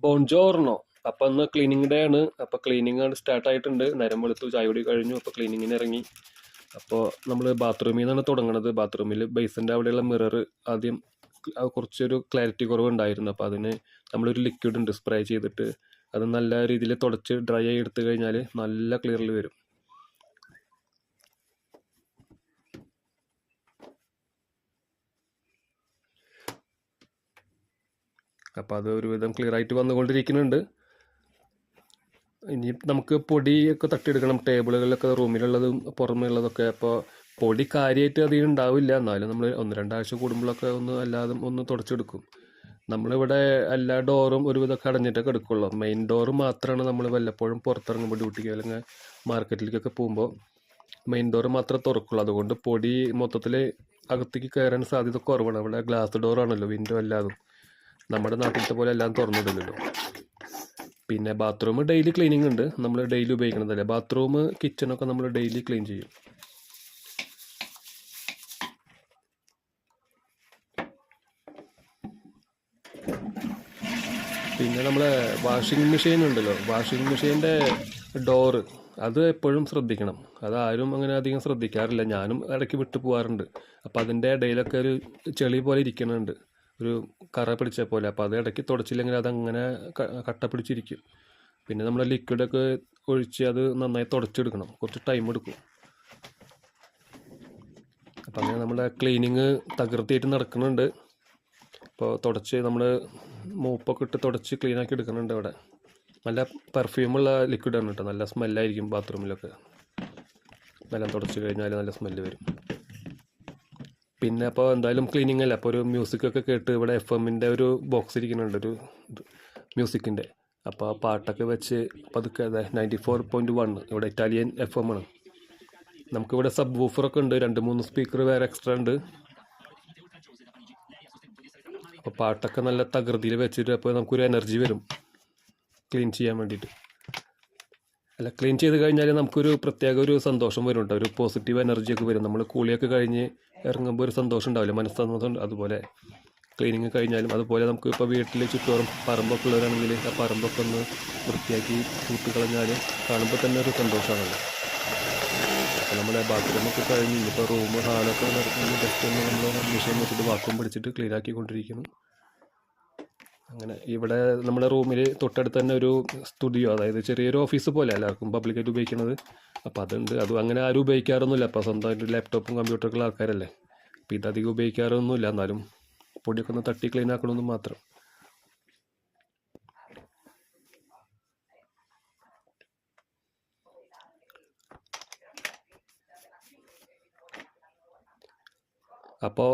ബോൺജോർണോ. അപ്പം ഇന്ന് cleaning day ആണ്. അപ്പോൾ ക്ലീനിങ് ആണ് സ്റ്റാർട്ട് ആയിട്ടുണ്ട്. നേരം വെളുത്തു, ചായ കുടി കഴിഞ്ഞു. അപ്പോൾ ക്ലീനിങ്ങിന് ഇറങ്ങി. അപ്പോൾ നമ്മൾ ബാത്റൂമിൽ നിന്നാണ് തുടങ്ങുന്നത്. ബാത്റൂമിൽ ബേസിൻ്റെ അവിടെയുള്ള മിറർ ആദ്യം കുറച്ചൊരു ക്ലാരിറ്റി കുറവുണ്ടായിരുന്നു. അപ്പോൾ അതിന് നമ്മളൊരു ലിക്വിഡ് ഉണ്ട്, സ്പ്രേ ചെയ്തിട്ട് അത് നല്ല രീതിയിൽ തുടച്ച് ഡ്രൈ ആയി എടുത്തു കഴിഞ്ഞാൽ നല്ല ക്ലിയറിൽ വരും. അപ്പോൾ അത് ഒരുവിധം ക്ലിയർ ആയിട്ട് വന്നുകൊണ്ടിരിക്കുന്നുണ്ട്. ഇനി നമുക്ക് പൊടിയൊക്കെ തട്ടിയെടുക്കണം, ടേബിളുകളിലൊക്കെ, റൂമിലുള്ളതും പുറമേയുള്ളതൊക്കെ. അപ്പോൾ പൊടി കാര്യമായിട്ട് അധികം ഉണ്ടാവില്ല, എന്നാലും നമ്മൾ 1-2 ആഴ്ച കൂടുമ്പോഴൊക്കെ ഒന്ന് തുടച്ചെടുക്കും. നമ്മളിവിടെ എല്ലാ ഡോറും ഒരുവിധമൊക്കെ അടഞ്ഞിട്ടൊക്കെ എടുക്കുള്ളൂ. മെയിൻ ഡോറ് മാത്രമാണ് നമ്മൾ വല്ലപ്പോഴും പുറത്തിറങ്ങുമ്പോൾ ഡ്യൂട്ടിക്ക് അല്ലെങ്കിൽ മാർക്കറ്റിലേക്കൊക്കെ പോകുമ്പോൾ മെയിൻ ഡോറ് മാത്രമേ തുറക്കുള്ളൂ. അതുകൊണ്ട് പൊടി മൊത്തത്തിൽ അകത്തേക്ക് കയറാൻ സാധ്യത കുറവാണ്. ഇവിടെ ഗ്ലാസ് ഡോറാണല്ലോ, വിൻഡോ അല്ലാതും. നമ്മുടെ നാട്ടിലത്തെ പോലെ എല്ലാം തുറന്നിടില്ലല്ലോ. പിന്നെ ബാത്റൂം ഡെയിലി ക്ലീനിങ് ഉണ്ട്, നമ്മൾ ഡെയിലി ഉപയോഗിക്കണതല്ലേ. ബാത്റൂം, കിച്ചണൊക്കെ നമ്മൾ ഡെയിലി ക്ലീൻ ചെയ്യും. പിന്നെ നമ്മളെ വാഷിംഗ് മെഷീൻ ഉണ്ടല്ലോ, വാഷിംഗ് മെഷീൻ്റെ ഡോറ് അത് എപ്പോഴും ശ്രദ്ധിക്കണം. അതാരും അങ്ങനെ അധികം ശ്രദ്ധിക്കാറില്ല, ഞാനും ഇടയ്ക്ക് വിട്ടു പോകാറുണ്ട്. അപ്പോൾ അതിൻ്റെ ഇടയിലൊക്കെ ഒരു ചെളി പോലെ ഇരിക്കുന്നുണ്ട്, ഒരു കറ പിടിച്ച പോലെ. അപ്പോൾ അത് ഇടയ്ക്ക് തുടച്ചില്ലെങ്കിൽ അതങ്ങനെ കട്ട പിടിച്ചിരിക്കും. പിന്നെ നമ്മൾ ലിക്വിഡൊക്കെ ഒഴിച്ച് അത് നന്നായി തുടച്ചെടുക്കണം, കുറച്ച് ടൈം എടുക്കും. അപ്പം അങ്ങനെ നമ്മുടെ ക്ലീനിങ് തകൃതിയായിട്ട് നടക്കുന്നുണ്ട്. ഇപ്പോൾ തുടച്ച് നമ്മൾ മൂപ്പൊക്കെ ഇട്ട് തുടച്ച് ക്ലീനാക്കി എടുക്കുന്നുണ്ട്. ഇവിടെ നല്ല പെർഫ്യൂമുള്ള ലിക്വിഡാണ് കേട്ടോ, നല്ല സ്മെല്ലായിരിക്കും ബാത്റൂമിലൊക്കെ. എല്ലാം തുടച്ച് കഴിഞ്ഞാൽ നല്ല സ്മെല്ല് വരും. പിന്നെ അപ്പോൾ എന്തായാലും ക്ലീനിങ് അല്ല, അപ്പോൾ ഒരു മ്യൂസിക്കൊക്കെ കേട്ട് ഇവിടെ FM-ൻ്റെ ഒരു ബോക്സ് ഇരിക്കുന്നുണ്ട്, ഒരു മ്യൂസിക്കിൻ്റെ. അപ്പോൾ ആ പാട്ടൊക്കെ വെച്ച് പതുക്കെ 94.1, ഇവിടെ ഇറ്റാലിയൻ FM ആണ്. നമുക്കിവിടെ സബ് വൂഫറൊക്കെ ഉണ്ട്, 2-3 സ്പീക്കർ വേറെ എക്സ്ട്രാ ഉണ്ട്. അപ്പോൾ പാട്ടൊക്കെ നല്ല തകൃതിയിൽ വെച്ചിട്ട് അപ്പോൾ നമുക്കൊരു എനർജി വരും ക്ലീൻ ചെയ്യാൻ വേണ്ടിയിട്ട്. അല്ല, ക്ലീൻ ചെയ്ത് കഴിഞ്ഞാൽ നമുക്കൊരു പ്രത്യേക ഒരു സന്തോഷം വരും കേട്ടോ, ഒരു പോസിറ്റീവ് എനർജിയൊക്കെ വരും. നമ്മൾ കൂളിയൊക്കെ കഴിഞ്ഞ് ഇറങ്ങുമ്പോൾ ഒരു സന്തോഷം ഉണ്ടാവില്ല, മനസ്സന്തോഷം. അതുപോലെ ക്ലീനിങ് കഴിഞ്ഞാലും അതുപോലെ നമുക്ക് ഇപ്പോൾ വീട്ടിൽ ചുറ്റോറും പറമ്പൊക്കെ ഉള്ളവരാണെങ്കിൽ ആ പറമ്പൊക്കെ ഒന്ന് വൃത്തിയാക്കി കൂട്ടിക്കളഞ്ഞാൽ കാണുമ്പോൾ തന്നെ ഒരു സന്തോഷമാണല്ലോ. അപ്പോൾ നമ്മുടെ ബാത്റൂമൊക്കെ കഴിഞ്ഞ് ഇപ്പോൾ റൂം, ഹാളൊക്കെ ജസ്റ്റ് ഒന്ന് നമ്മൾ മെഷീൻ വെച്ചിട്ട് വാക്വം പിടിച്ചിട്ട് ക്ലീൻ ആക്കിക്കൊണ്ടിരിക്കുന്നു. അങ്ങനെ ഇവിടെ നമ്മുടെ റൂമിൽ തൊട്ടടുത്ത് തന്നെ ഒരു സ്റ്റുഡിയോ, അതായത് ചെറിയൊരു ഓഫീസ് പോലെ എല്ലാവർക്കും പബ്ലിക്കായിട്ട് ഉപയോഗിക്കുന്നത്. അപ്പോൾ അതുണ്ട്. അതും അങ്ങനെ ആരും ഉപയോഗിക്കാറൊന്നുമില്ല. അപ്പോൾ സ്വന്തമായിട്ട് ലാപ്ടോപ്പും കമ്പ്യൂട്ടറൊക്കെ ഉള്ള ആൾക്കാരല്ലേ, അപ്പോൾ ഇതധികം ഉപയോഗിക്കാറൊന്നുമില്ല. എന്നാലും പൊടിയൊക്കെ ഒന്ന് തട്ടി ക്ലീൻ ആക്കണമെന്ന് മാത്രം. അപ്പോൾ